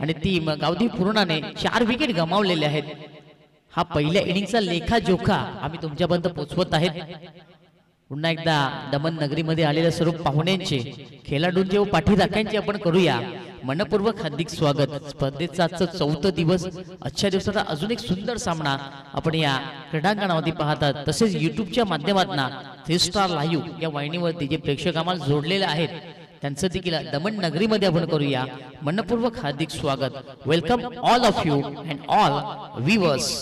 आणि ती गावदेवी पूर्णाने 4 विकेट गमावलेले आहेत। हा पहिल्या इनिंगचा लेखाजोखा आम्ही तुमच्यापर्यंत पोहोचवत आहेत। पुन्हा एकदा दमन नगरीमध्ये आलेल्या सर्व पाहुण्यांचे, खेळाडूंचे व पाठीराख्यांचे आपण करूया मनपूर्वक हार्दिक स्वागत। स्पर्धेचा आजचा 4था दिवस, आजच्या दिवसाचा अजून एक सुंदर सामना आपण या क्रीडांगणामध्ये पाहतात। तसेच यूट्यूबच्या माध्यमातून 3 स्टार लाईव्ह या वाहिनीवरती जे प्रेक्षक आम्हाला जोडलेले आहेत त्यांचं देखील दमन नगरीमध्ये आपण करूया मनपूर्वक हार्दिक स्वागत। Welcome all of you and all viewers.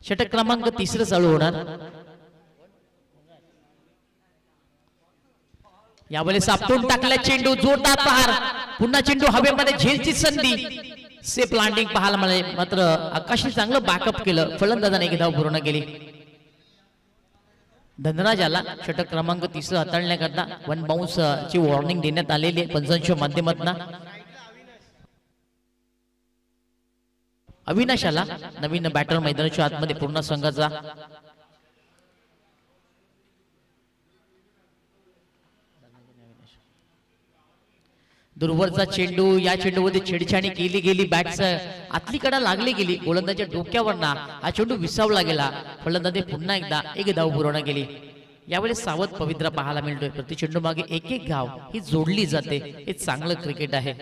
षटक क्रमांक 3 चालू होणार। यावेळेस आपटून टाकला चेंडू, जोरदार प्रहार, पुन्हा चेंडू हवेमध्ये, झेलची संधी, सेफ लँडिंग पाहायला मिळाले। मात्र आकाशने चांगलं बॅकअप केलं, फलंदाजाने एक धाव पूर्ण केली। धनराजाला षटक क्रमांक 3 हाताळण्याकरता 1 बाउन्स ची वॉर्निंग देण्यात आलेली आहे पंचांच्या माध्यमातून। अविनाशाला नवीन बॅटर मैदानाच्या आतमध्ये पूर्ण संघाचा दूरवरचा चेंडू, या चेंडूमध्ये छेडछाणी केली गेली, बॅटचा आतली कडा लागली गेली, गोलंदाजाच्या डोक्यावरना हा चेंडू विसावला गेला। फलंदाजाने पुन्हा एकदा एक धाव पूर्ण केली। यावेळेस सावध पवित्रा पाहायला मिळतोय, प्रति चेंडू मागे एक एक धाव ही जोडली जाते, हे चांगलं क्रिकेट आहे।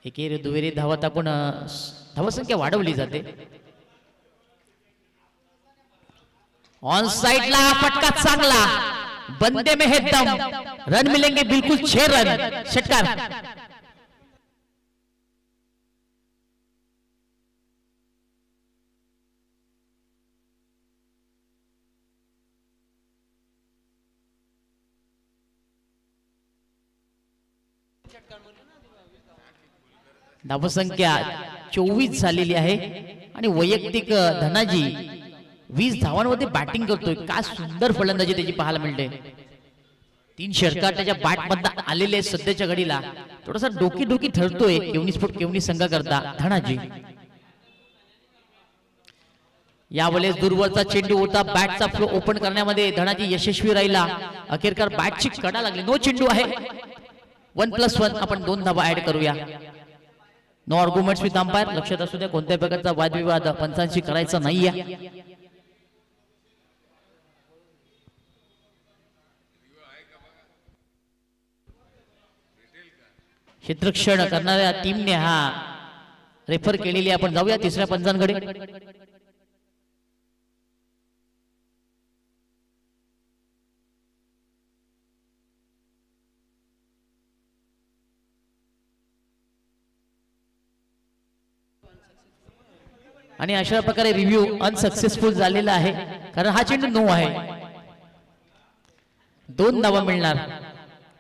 एकेरी दुहेरी धावत आपण धावसंख्या वाढवली जाते। ऑन साइडला फटका चांगला, बंदे में है दम, रन मिलेंगे बिल्कुल 6 रन। षटकार धावसंख्या 24 झालेली आहे आणि वैयक्तिक धनाजी 20 धावांमध्ये बॅटिंग करतोय। काय सुंदर फलंदाजी त्याची पाहायला मिळते। 3 षटकार त्याच्या बॅट मधून आलेले सध्याच्या घडीला, थोडासा डोकी ठरतोय केवनी संघ करता धनाजी। यावेळेस दूरवरचा चेंडू होता, बॅटचा फ्लो ओपन करण्यामध्ये धनाजी यशस्वी राहिला। अखेरकार बॅटची कडा लागली, नो चेंडू आहे। 1+1 आपण 2 धावा ऍड करूया। नो आर्ग्युमेंट्स विथ अंपायर, लक्षात असू द्या कोणत्याही प्रकारचा वादविवाद पंचांशी करायचा नाहीये। क्षेत्ररक्षण करणाऱ्या टीमने हा रेफर केलेली, आपण जाऊया तिसऱ्या पंचांकडे। आणि अशा प्रकारे रिव्ह्यू अनसक्सेसफुल झालेला आहे, कारण हा चेंडू नो आहे। 2 धावा मिळणार।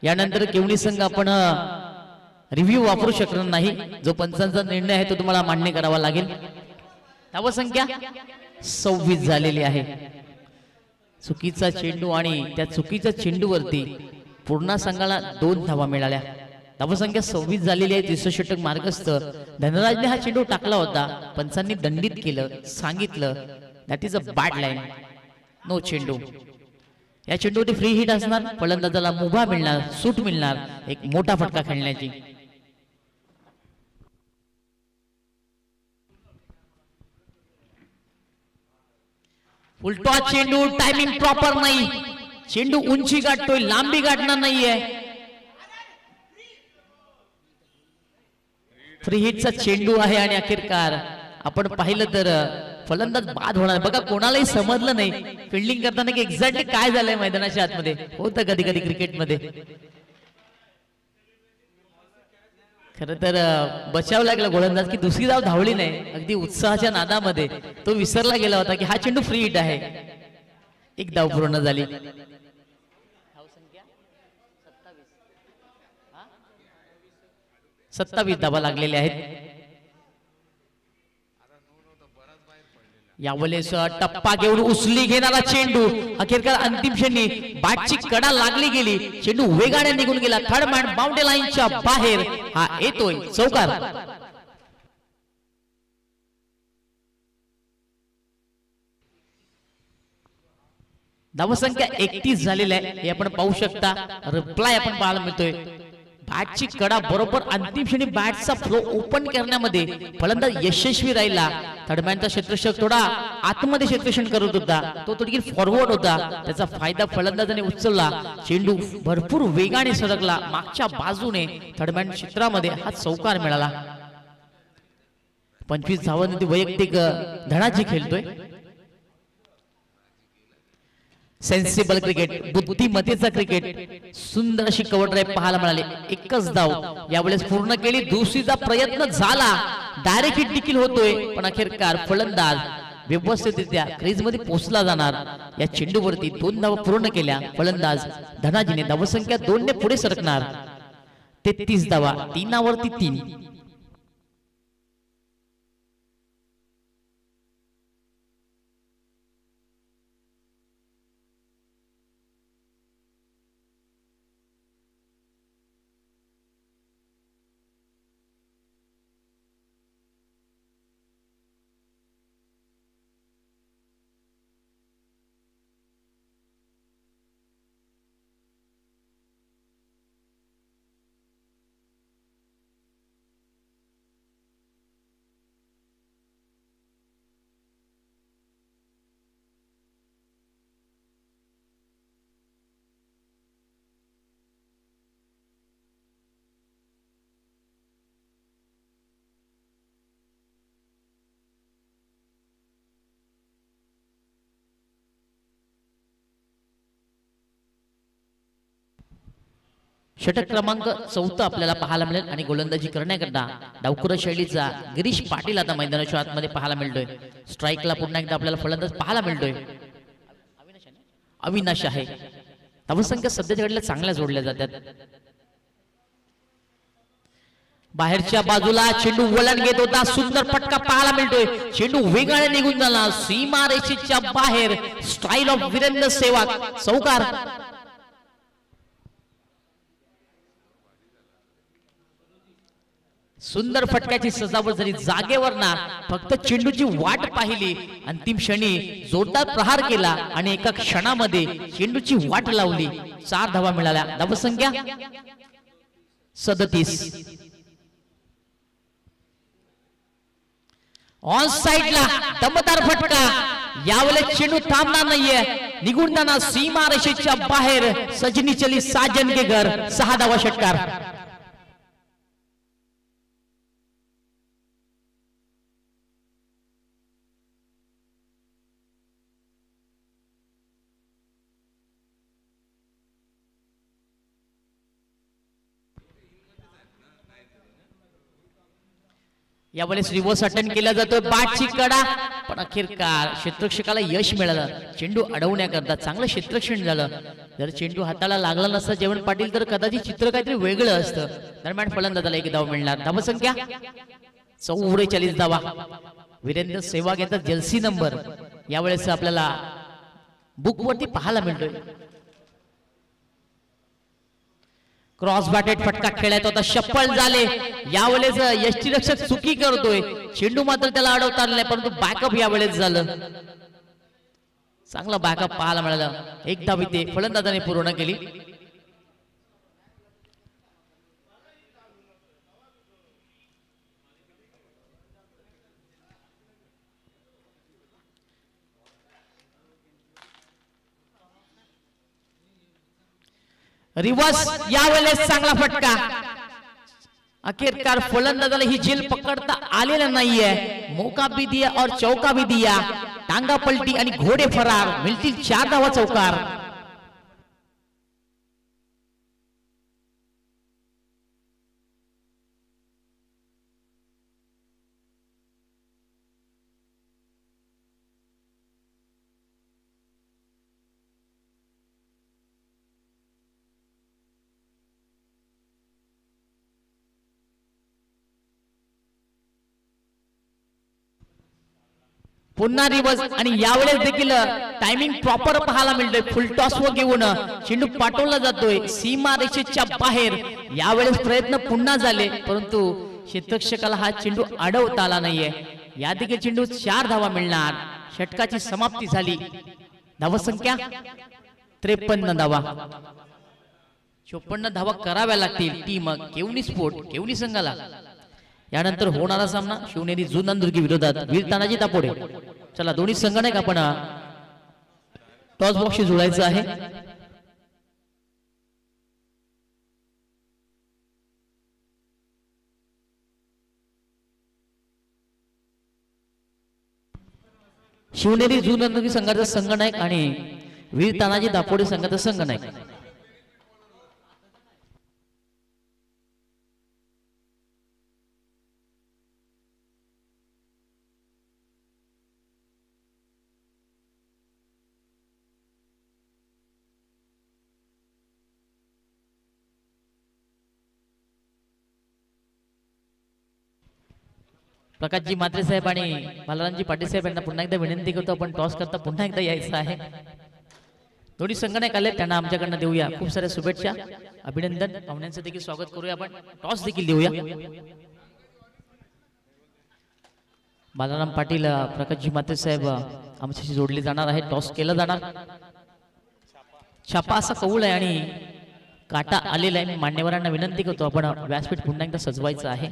यानंतर केवणी संघ आपण रिव्ह्यू वापरू शकणार नाही, जो पंचांचा निर्णय आहे तो तुम्हाला मान्य करावा लागेल। धावसंख्या 26 झालेली आहे। चुकीचा चेंडू आणि त्या चुकीच्या चेंडूवरती पूर्ण संघाला 2 धावा मिळाल्या। धावसंख्या 26 झालेली आहे। तिसरं षटक मार्गस्थ धनराजने हा चेंडू टाकला होता, पंचांनी दंडित केलं, सांगितलं that is a bad line, no चेंडू। या चेंडूवरती फ्री हिट असणार, फलंदाजाला मुभा मिळणार, सूट मिळणार, एक मोठा फटका खेळण्याची। उलटा चेंडू, टायमिंग प्रॉपर नाही, चेंडू उंची गाठतोय, लांबी गाठणार नाहीये। फ्री हिटचा चेंडू आहे आणि अखेरकार आपण पाहिलं तर फलंदाज बाद होणार। बघा कोणालाही समजलं नाही फिल्डिंग करताना की एक्झॅक्टली काय झालंय मैदानाच्या आतमध्ये, होतं कधी कधी क्रिकेटमध्ये। खरं तर बचाव लागला गोलंदाज की दुसरी धाव धावली नाही, अगदी उत्साहाच्या नादामध्ये तो विसरला गेला होता की हा चेंडू फ्री हिट आहे। एक धाव पूर्ण झाली। 27 धावा लागलेल्या आहेत। यावेळेस टप्पा घेऊन उचली घेणारा चेंडू अखेरकार अंतिम क्षणी बॅटची कडा लागली गेली, चेंडू वेगाने निघून गेला, थर्ड मॅन बाउंड्री लाईनच्या बाहेर हा येतोय चौकार. धावसंख्या 31 झालेली आहे हे आपण पाहू शकता. रिप्लाय आपण पाहायला मिळतोय. बॅटची कडा बरोबर अंतिम क्षणी बॅटचा फ्लो ओपन करण्यामध्ये फलंदाज यशस्वी राहिला. थर्डमॅनचा क्षेत्ररक्षक थोडा आतमध्ये क्षेत्ररक्षण करत होता, तो थोडी फॉरवर्ड होता, त्याचा फायदा फलंदाजाने उचलला. चेंडू भरपूर वेगाने सरकला मागच्या बाजूने, थर्डमॅन क्षेत्रामध्ये हा चौकार मिळाला. 25 धावांनी वैयक्तिक धडाजी खेळतोय. सेन्सिबल क्रिकेट, बुद्धिमत्तेचा क्रिकेट, सुंदर अशी कव्हर ड्राईव्ह पाहायला मिळाली. एकच धाव यावेळेस पूर्ण केली. दुसरीचा प्रयत्न झाला, डायरेक्ट हिट देखील होतोय, पण अखेरकार फलंदाज व्यवस्थितरित्या क्रीज मध्ये पोहोचला जाणार. या चेंडूवरती 2 धावा पूर्ण केल्या फलंदाज धनाजीने. धावसंख्या 2 ने पुढे सरकणार. 33 धावा, 3 वरती 3. षटक क्रमांक 4 आपल्याला पाहायला मिळेल आणि गोलंदाजी करण्याकरता डावखुरा शैलीचा गिरीश पाटील आता मैदानाच्या आतमध्ये पाहायला मिळतोय. स्ट्राईकला पुन्हा एकदा आपल्याला फलंदाज पाहायला मिळतोय अविनाश आहे. धावसंख्या सध्याच्या घडीला चांगल्या जोडल्या जातात. बाहेरच्या बाजूला चेंडू वळण घेत होता, सुंदर फटका पाहायला मिळतोय. चेंडू वेगाने निघून झाला सीमा रेषेच्या बाहेर. स्टाईल ऑफ वीरेंद्र सेहवाग, चौकार. सुंदर फटक्याची सजावट झाली जागेवर ना, फक्त चेंडूची वाट पाहिली, अंतिम क्षणी जोरदार प्रहार केला आणि एका क्षणामध्ये चेंडूची वाट लावली. 4 धावा मिळाल्या. धावसंख्या 37. ऑन साइडला दमदार फटका. यावेळेस चेंडू थांबणार नाहीये, निघून जाणार सीमा रेषेच्या बाहेर. सजनी चली साजन के घर. 6 धावा षटकार. यावेळेस रिव्हर्स अटेम्प्ट केला जातोय. बॅटची कडा, पण अखेरकार क्षेत्ररक्षकाला यश मिळालं. चेंडू अडवण्याकरता चांगलं क्षेत्ररक्षण झालं. जर चेंडू हाताला लागला नसता जयवंत पाटील तर कदाचित चित्र काहीतरी वेगळं असतं. दरम्यान फलंदाजाला 1 धाव मिळणार. धावसंख्या 44 धावा. वीरेंद्र सेहवाग याचा जर्सी नंबर यावेळेस आपल्याला बुक वरती पाहायला मिळतोय. क्रॉस बॅटेड फटका खेळायचा होता, शप्पल झाले. यावेळेस यष्टीरक्षक चुकी करतोय. चेंडू मात्र त्याला अडवता आला नाही, परंतु बॅकअप यावेळेस झालं. चांगला बॅकअप पाहायला मिळाला. 1 धाव इथे फलंदाजाने पूर्ण केली. रिवर्स यावेळेस चांगला फटका. आखिरकार फलंदाजाला ही झेल पकडता आलेला नाहीये. मौका भी दिया और चौका भी दिया. टांगा पलटी आणि घोडे फरार. मिळतील 4 धावा. चौकार. पुन्हा रिवर्स आणि यावेळेस देखील टायमिंग प्रॉपर पाहायला मिळतोय. फुल टॉस वर घेऊन चेंडू पाठवला जातोय सीमा रेषेच्या बाहेर. यावेळेस प्रयत्न पुन्हा झाले परंतु क्षेत्ररक्षकाला हा चेंडू अडवता आला नाहीये. या देखील चेंडू 4 धावा मिळणार. षटकाची समाप्ती झाली. धावसंख्या 53 धावा. 54 धावा कराव्या लागतील टीम केवनी स्पोर्ट केवनी संघाला. यानंतर होणारा सामना शिवनेरी जुनंदुर्गी विरोधात वीर तानाजी दापोडे. चला दोन्ही संघ नाही का आपण टॉस बॉक्सशी जुळायचं आहे. शिवनेरी जुनंदुर्गी संघाचा संघनायक आणि वीर तानाजी दापोडे संघाचा संघनायक. प्रकाशजी म्हात्रे साहेब आणि बालारामजी पाटील साहेब यांना पुन्हा एकदा विनंती करतो आपण टॉस करता पुन्हा एकदा यायचं आहे. दोन्ही संघनायक आले त्यांना आमच्याकडनं देऊया खूप साऱ्या शुभेच्छा अभिनंदन. पाहुण्यांचं देखील स्वागत करूया आपण. टॉस देखील देऊया. बालाराम पाटील प्रकाशजी म्हात्रे साहेब आमच्याशी जोडले जाणार आहे. टॉस केला जाणार. छापा असा कौल आहे आणि काटा आलेला आहे. मान्यवरांना विनंती करतो आपण व्यासपीठ पुन्हा एकदा सजवायचं आहे.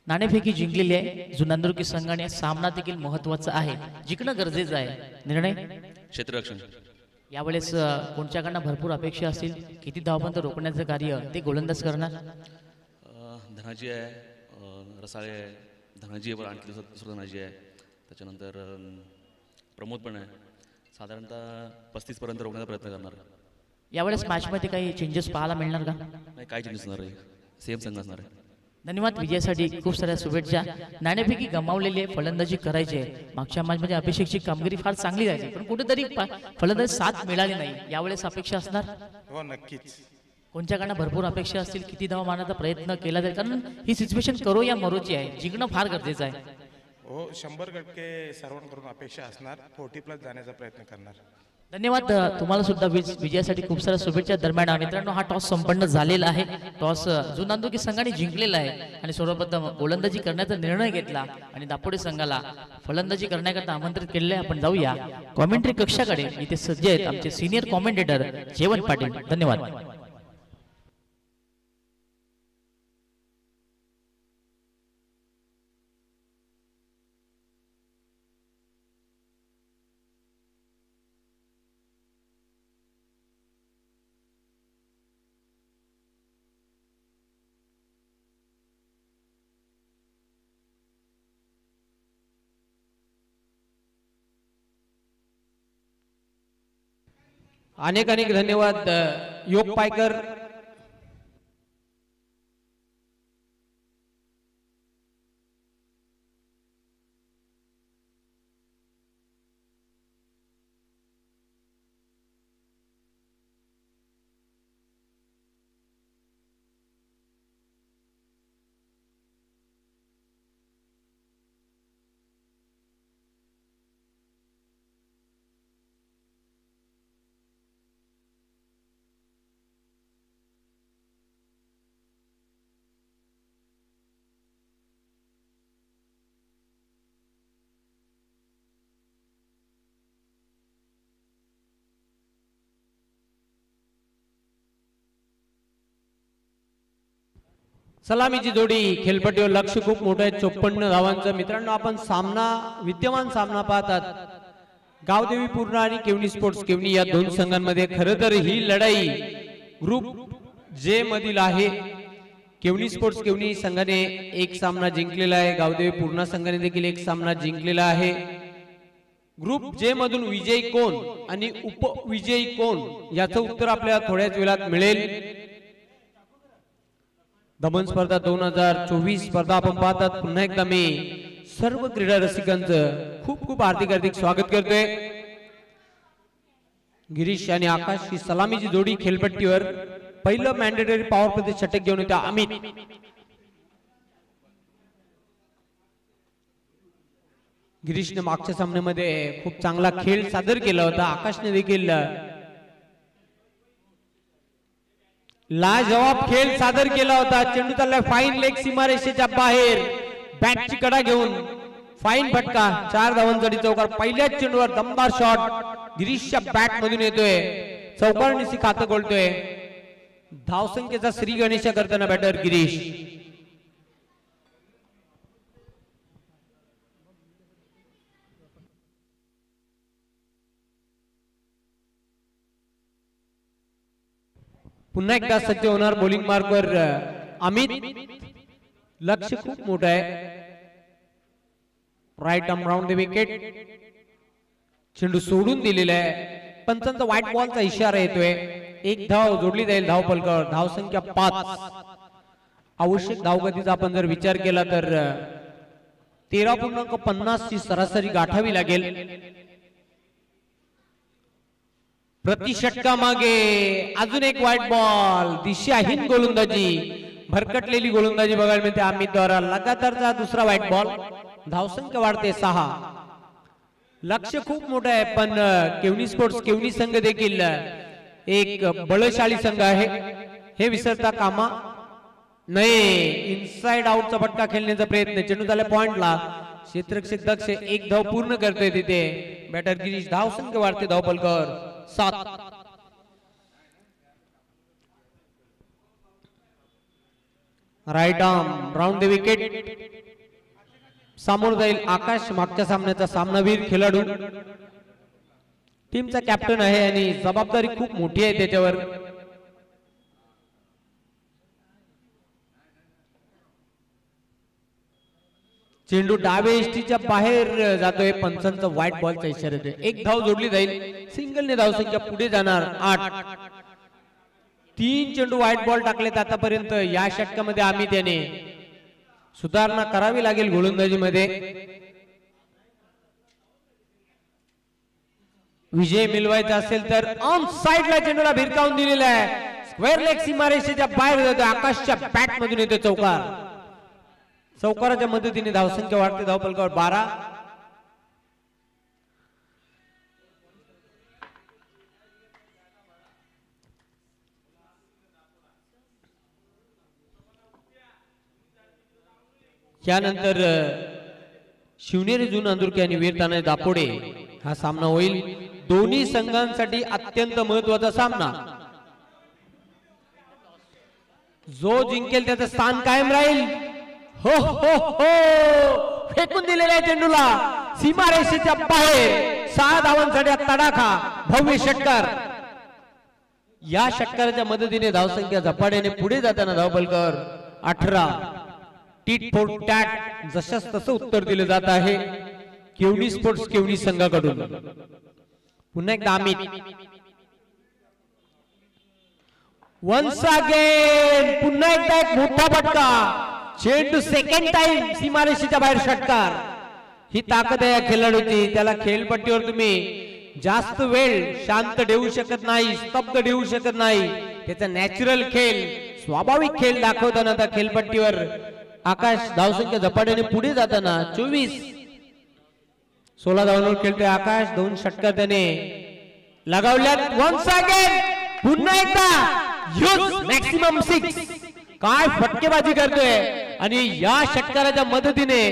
नाणेफेकी जिंकलेली आहे जुनंदुर्गी संघाने. सामना देखील महत्वाचा आहे. जिंकणं गरजेचं आहे. निर्णय क्षेत्ररक्षण. यावेळेस कोणच्याकडनं भरपूर अपेक्षा असतील. किती धावपंत रोखण्याचं कार्य ते गोलंदाज करणार. धनाजी आहे, रसाळे आहे, धनाजी आहे, आणखी दुसरं धनाजी आहे. त्याच्यानंतर प्रमोद पण आहे. साधारणतः 35 पर्यंत रोखण्याचा प्रयत्न करणार. यावेळेस मॅचमध्ये काही चेंजेस पाहायला मिळणार का. नाही, काही चेंजेस असणार आहे. सेम संघ असणार आहे. धन्यवाद. विजयासाठी खूप साऱ्या शुभेच्छा. नाणेफेकी गमावलेली आहे. फलंदाजी करायची आहे. मागच्या मॅचमध्ये अभिषेकची कामगिरी फार चांगली झाली पण कुठेतरी फलंदाजी साथ मिळाली नाही. यावेळेस अपेक्षा असणार. हो नक्कीच. कोणच्याकडनं भरपूर अपेक्षा असतील. किती धावा मारण्याचा प्रयत्न केला जाईल कारण ही सिच्युएशन करो या मरोची आहे. जिंकणं फार गरजेचं आहे. हो 100% सर्वांकडून अपेक्षा असणार. 40+ जाण्याचा प्रयत्न करणार. धन्यवाद. तुम्हाला सुद्धा विजयासाठी खूप साऱ्या शुभेच्छा. दरम्यान मित्रांनो हा टॉस संपन्न झालेला आहे. टॉस जुनंदुर्गी संघाने जिंकलेला आहे आणि सर्वप्रथम गोलंदाजी करण्याचा निर्णय घेतला आणि दापोडे संघाला फलंदाजी करण्याकरता आमंत्रित केलेले. आपण जाऊया कॉमेंट्री कक्षाकडे. इथे सज्ज आहेत आमचे सिनियर कॉमेंटेटर जेवण पाटील. धन्यवाद. अनेक अनेक धन्यवाद योग पायकर. सलामीची जोडी खेळपट्टीवर लक्ष खूप मोठं आहे. 54 धावांचं. मित्रांनो आपण विद्यमान सामना पाहतात. गावदेवी पूर्णा आणि केवनी स्पोर्ट्स केवनी या दोन संघांमध्ये. खरं तर ही लढाई ग्रुप जे मधील आहे. केवनी स्पोर्ट्स केवनी संघाने एक सामना जिंकलेला आहे. गावदेवी पूर्णा संघाने देखील एक सामना जिंकलेला आहे. ग्रुप जे मधून विजयी कोण आणि उपविजयी कोण याचं उत्तर आपल्याला थोड्याच वेळात मिळेल. दमन स्पर्धा 2024 स्पर्धा आपण पाहतात. पुन्हा एकदा मी सर्व क्रीडा रसिकांचं खूप खूप हार्दिक स्वागत करतोय. गिरीश आणि आकाश ही सलामीची जोडी खेळपट्टीवर. पहिलं मॅन्डेटरी पॉवर प्ले षटक घेऊन येत्या अमित. गिरीशने मागच्या सामन्यामध्ये खूप चांगला खेळ सादर केला होता. आकाशने देखील लाजवाब खेळ सादर केला होता. चेंडू चाललाय फाईन लेग सीमारेषेच्या बाहेर. बॅटची कडा घेऊन फाईन फटका. 4 धावांसाठी चौकार. पहिल्याच चेंडूवर दमदार शॉट गिरीशच्या बॅट मधून येतोय. चौकार निसी खातं गोलतोय. धावसंख्येचा श्री गणेश करताना बॅटर गिरीश. पुन्हा एकदा सज्ज होणार बॉलिंग मार्कवर अमित. लक्ष खूप मोठं आहे. Right arm round the wicket. चेंडू सोडून दिलेला आहे. पंचांचा व्हाईट बॉलचा इशारा येतोय. एक धाव जोडली जाईल धावपलकावर. धावसंख्या 5. आवश्यक धावगतीचा आपण जर विचार केला तर 13.50 ची सरासरी गाठावी लागेल. प्रति षटका मागे अजून एक व्हाईट बॉल. दिशाहीन गोलंदाजी. भरकटलेली गोलंदाजी बघायला मिळते अमित द्वारा. लगातारचा दुसरा व्हाईट बॉल. धावसंख्या वाढते 6. लक्ष खूप मोठं आहे पण केवनी स्पोर्ट्स केवनी संघ देखील एक बळशाली संघ आहे हे विसरता कामा नये. इनसाइड आउटचा फटका खेळण्याचा प्रयत्न. चेंडू झाला पॉइंटला. क्षेत्ररक्षक दक्ष एक धाव पूर्ण करतोय तिथे. बॅटर गिरीश. धावसंख्या वाढते धावपलकावर 7. Right arm round the wicket. समोर जाईल आकाश. मागच्या सामन्याचा सामनावीर खेळाडू. टीमचा कॅप्टन आहे आणि जबाबदारी खूप मोठी आहे त्याच्यावर. चेंडू डावे एसटीच्या बाहेर जातोय. पंचांचा व्हाईट बॉलचा इशारा येतोय. एक धाव जोडली जाईल. सिंगलने धावसंख्या पुढे जाणार 8. 3 चेंडू व्हाईट बॉल टाकलेत आतापर्यंत या षटकामध्ये. आम्ही त्याने सुधारणा करावी लागेल गोलंदाजीमध्ये. विजय मिळवायचा असेल तर ऑन साइडला चेंडूला भिरकावून दिलेला आहे. स्क्वेअर लेग सीमारेषेच्या बाहेर जातो. आकाशच्या बॅट मधून येतो चौकार. चौकाराच्या मदतीने धावसंख्या वाढते धावपलकावर 12. त्यानंतर शिवनेरी जून अंदुरके आणि वीरताना दापोडे हा सामना होईल. दोन्ही संघांसाठी अत्यंत महत्वाचा सामना. जो जिंकेल त्याचं स्थान कायम राहील. हो हो हो फेकून दिलेल्या चेंडूला सीमारेषेच्या बाहेर. 6 धावांसाठी तडाखा. भव्य षटकार. या षटकाराच्या मदतीने धावसंख्या झपाट्याने पुढे जाताना धावपलकावर 18. टीट फॉर टॅट जशास तसं उत्तर दिलं जात आहे केवनी स्पोर्ट्स केवनी संघाकडून. पुन्हा एकदा अमित. वन्स अगेन पुन्हा एकदा एक मोठा फटका. चेंडू सेकंड टाइम सीमारेषेच्या बाहेर षटकार. ही ताकद आहे या खेळाडूची. त्याला खेळपट्टीवर तुम्ही जास्त वेळ शांत ठेवू शकत नाही. स्तब्ध ठेवू शकत नाही. त्याचा नॅचरल खेळ स्वाभाविक खेळ दाखवताना त्या खेळपट्टीवर आकाश. धावसंख्या झपाट्याने पुढे जाताना 24. 16 धावांवर खेळतोय आकाश. 2 षटकार त्याने लगावल्यात. वन्स अगेन पुन्हा एकदा यूज मॅक्सिमम 6. काय फटकेबाजी करतोय आणि या षटकाराच्या मदतीने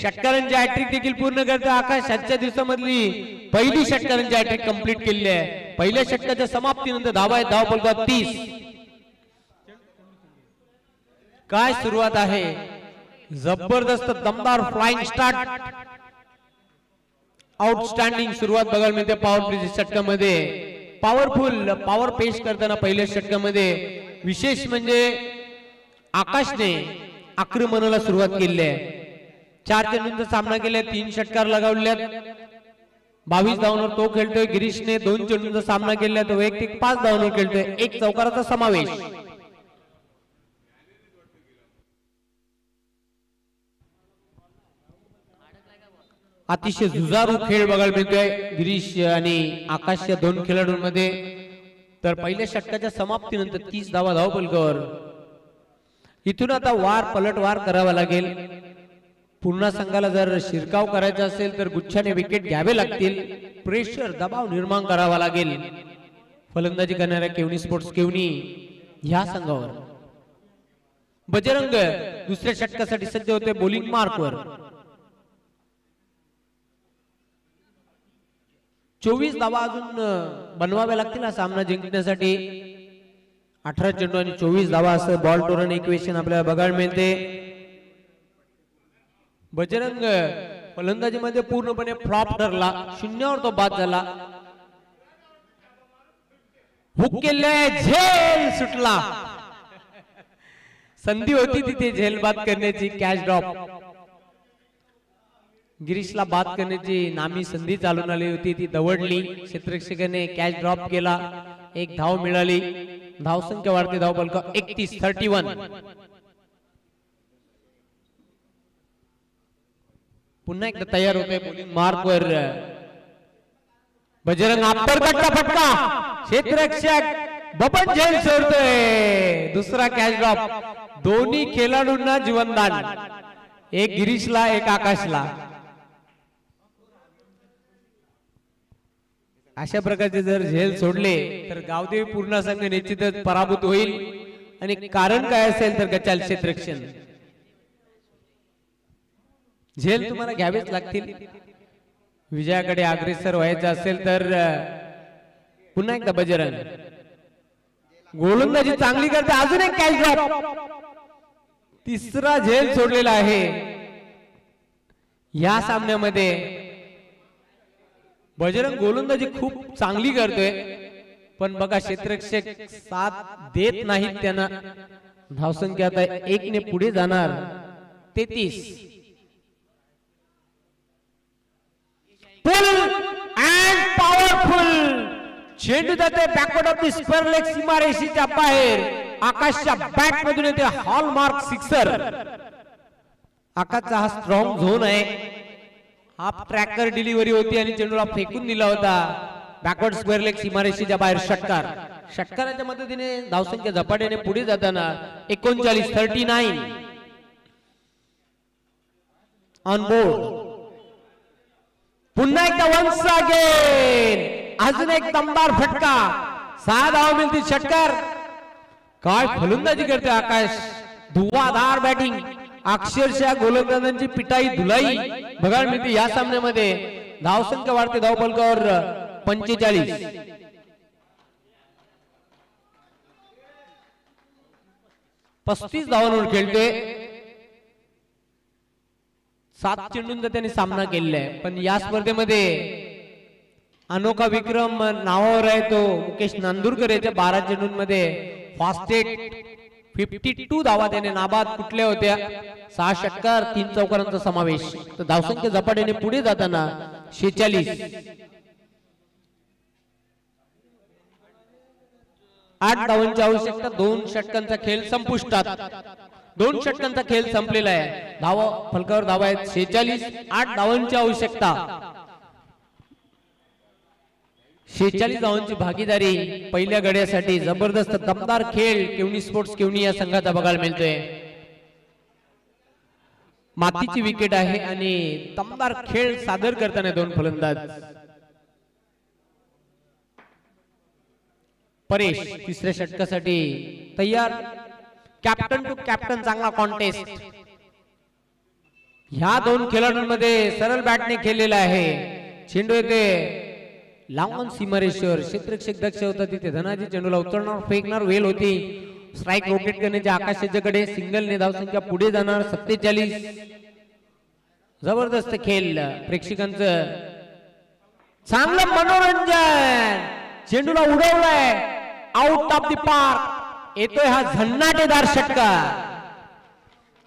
षटकारांची हॅट्रिक देखील पूर्ण करतोय आकाश. आजच्या दिवसामधली पहिली षटकारांची हॅट्रिक कंप्लीट केलेली आहे. पहिल्या षटकाच्या समाप्तीनंतर धावा आहेत धावपलकावर 30. काय सुरुवात आहे. जबरदस्त दमदार फ्लाइंग स्टार्ट. आउटस्टँडिंग सुरुवात बघायला मिळते पॉवर प्ले षटकामध्ये. पॉवरफुल पॉवर पेश करताना पहिल्या षटकामध्ये विशेष म्हणजे आकाशने आक्रमणाला सुरुवात केली आहे. 4 चेंडूंचा सामना केलाय. 3 षटकार लगावल्यात. 22 धावांवर तो खेळतोय. गिरीशने 2 चेंडूंचा सामना केलाय. तो वैयक्तिक 5 धावांवर खेळतोय. 1 चौकाराचा समावेश. अतिशय जुजारू खेळ बघायला मिळतोय गिरीश आणि आकाश या 2 खेळाडूंमध्ये. तर पहिल्या षटकाच्या समाप्तीनंतर 30 धावा धावपलकावर. इथून आता वार पलटवार करावा लागेल. पूर्ण संघाला जर शिरकाव करायचा असेल तर गुच्छाने विकेट घ्यावे लागतील, प्रेशर दबाव निर्माण करावा लागेल फलंदाजी करणाऱ्या केवनी स्पोर्ट्स केवनी ह्या संघावर. बजरंग दुसऱ्या षटकासाठी सज्ज होते बॉलिंग मार्कवर. 24 धावा अजून बनवाव्या लागतील हा सामना जिंकण्यासाठी. 18 चेंडू आणि 24 धावा असं बॉल टोरन इक्वेशन आपल्याला बघायला मिळते. बजरंग फलंदाजीमध्ये पूर्णपणे फ्लॉप ठरला, शून्यावर तो बाद झाला. हुक केले, झेल सुटला. संधी होती तिथे झेल बाद करण्याची, कॅच ड्रॉप. गिरीशला बाद करण्याची नामी संधी चालून आली होती, ती दवडली. क्षेत्ररक्षकाने कॅच ड्रॉप केला, एक धाव मिळाली. धावसंख्या वाढते, धाव बलक 31. पुन्हा एकदा तयार होते बॉलिंग मार्कवर बजरंग. अप्परकटचा फटका, क्षेत्ररक्षक बबन झेल सोडतोय. दुसरा कॅच ड्रॉप. दोन्ही खेळाडूंना जीवनदान, एक गिरीशला एक आकाशला. अशा प्रकारचे जर झेल सोडले तर गावदेवी पूर्ण संघ निश्चितच पराभूत होईल. आणि कारण काय असेल तर गचाल क्षेत्ररक्षण. झेल तुम्हाला घ्यावेच लागतील विजयाकडे अग्रेसर व्हायचं असेल तर. पुन्हा एकदा बजरंग गोलंदाजी चांगली करते, अजून एक कॅच ड्रॉप. तिसरा झेल सोडलेला आहे या सामन्यामध्ये. बजरंग गोलंदाजी खूप चांगली करतोय, पण बघा क्षेत्ररक्षक साथ देत नाहीत त्यांना. धावसंख्या आता 1 ने पुढे जाणार, 33. फुल अँड पॉवरफुल चेंडू जाते backward of the square leg, सीमारेषेच्या बाहेर. आकाशच्या बॅट मधून येते हॉलमार्क सिक्सर. आकाशचा हा स्ट्रॉंग झोन आहे. हाफ ट्रॅकर डिलिव्हरी होती आणि चेंडूला फेकून दिला होता बॅकवर्ड स्क्वेअर लेग, सीमारेषेच्या बाहेर. षटकार. षटकाराच्या मदतीने धावसंख्या झपाट्याने पुढे जाताना 39 ऑन बोर्ड. पुन्हा एकदा वन्स अगेन, अजून एक दमदार फटका. 6 धावा मिळतील. षटकार. काय फलंदाजी करते आकाश, धुवाधार बॅटिंग. अक्षरशः गोलंदाजांची पिटाई धुलाई बघायला मिळते या सामन्यामध्ये. धावसंख्या वाढते, धाव फलकावर 45. 35 धावांवर खेळते. 7 चेंडूंचा त्यांनी सामना केलेला आहे, पण या स्पर्धेमध्ये अनोखा विक्रम नावावर आहे तो मुकेश नांदुरकर याच्या 12 चेंडूंमध्ये फास्टेस्ट 52 धावा त्याने नाबाद कुठल्या होत्या. 6 षटकार 3 चौकारांचा समावेश. तर धावसंख्या झपाट्याने पुढे जाताना 46. 8 धावांची आवश्यकता. 2 षटकांचा खेळ संपुष्टात. 2 षटकांचा खेळ संपलेला आहे. धावा फलकावर धावा आहेत 46. 8 धावांची आवश्यकता. 46 धावांची भागीदारी पहिल्या गड्यासाठी. जबरदस्त दमदार खेळ केवनी स्पोर्ट्स केवनी या संघाचा बघायला मिळतोय. मातीची विकेट आहे आणि दमदार खेळ सादर करताना 2 फलंदाज. परेश तिसऱ्या षटकासाठी तयार. कॅप्टन टू कॅप्टन चांगला कॉन्टेस्ट ह्या 2 खेळाडूंमध्ये सरळ बॅटने खेळलेला आहे. चेंडू येते लांबून सीमारेषेवर. क्षेत्ररक्षक दक्ष होता तिथे. धनाजी चेंडूला उचलणार, फेकणार. वेल होती. स्ट्राइक रोटेट करण्याचे आकाशाच्याकडे. सिंगलने धावसंख्या पुढे जाणार 47. जबरदस्त खेळ. प्रेक्षकांचं चांगलं मनोरंजन. चेंडूला उडवलाय आउट ऑफ द पार्क. येतोय हा झन्नाटेदार षटकार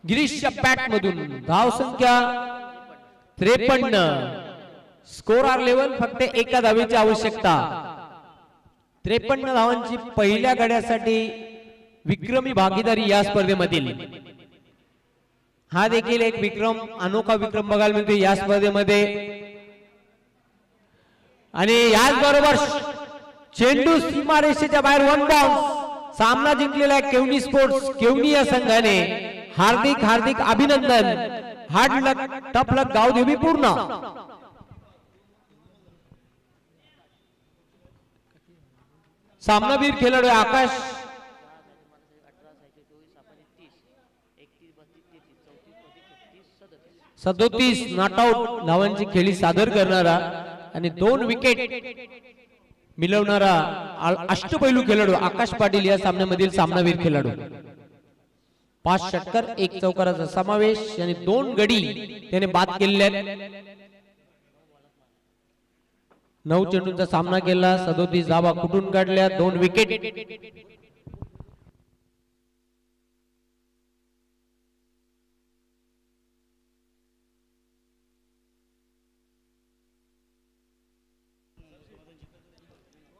गिरीशच्या बॅट मधून. धावसंख्या 53. स्कोर लेवल फक्त 1 धावेची आवश्यकता. 53 धावांची पहिल्या गड्यासाठी विक्रमी भागीदारी या स्पर्धेमधील. हा देखील एक विक्रम, अनोखा विक्रम बघायला मिळतो या स्पर्धेमध्ये. आणि याच बरोबर चेंडू सीमारेषेच्या बाहेर 1 बाउन्स. सामना जिंकलेला आहे केवनी स्पोर्ट्स केवनी या संघाने. हार्दिक हार्दिक अभिनंदन. Hard luck tough luck Gavdevi Purna. सामनावीर खेळाडू आकाश 37 नॉट आउट धावांची खेळी सादर करणारा आणि 2 विकेट मिळवणारा अष्टपैलू खेळाडू आकाश पाटील या सामन्यामधील सामनावीर खेळाडू. 5 षटकर 1 चौकाराचा समावेश आणि 2 गडी त्याने बाद केलेले आहेत. 9 चेंडूंचा सामना केला, 37 धावा कुठून काढल्या, 2 विकेट.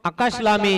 आकाश लामे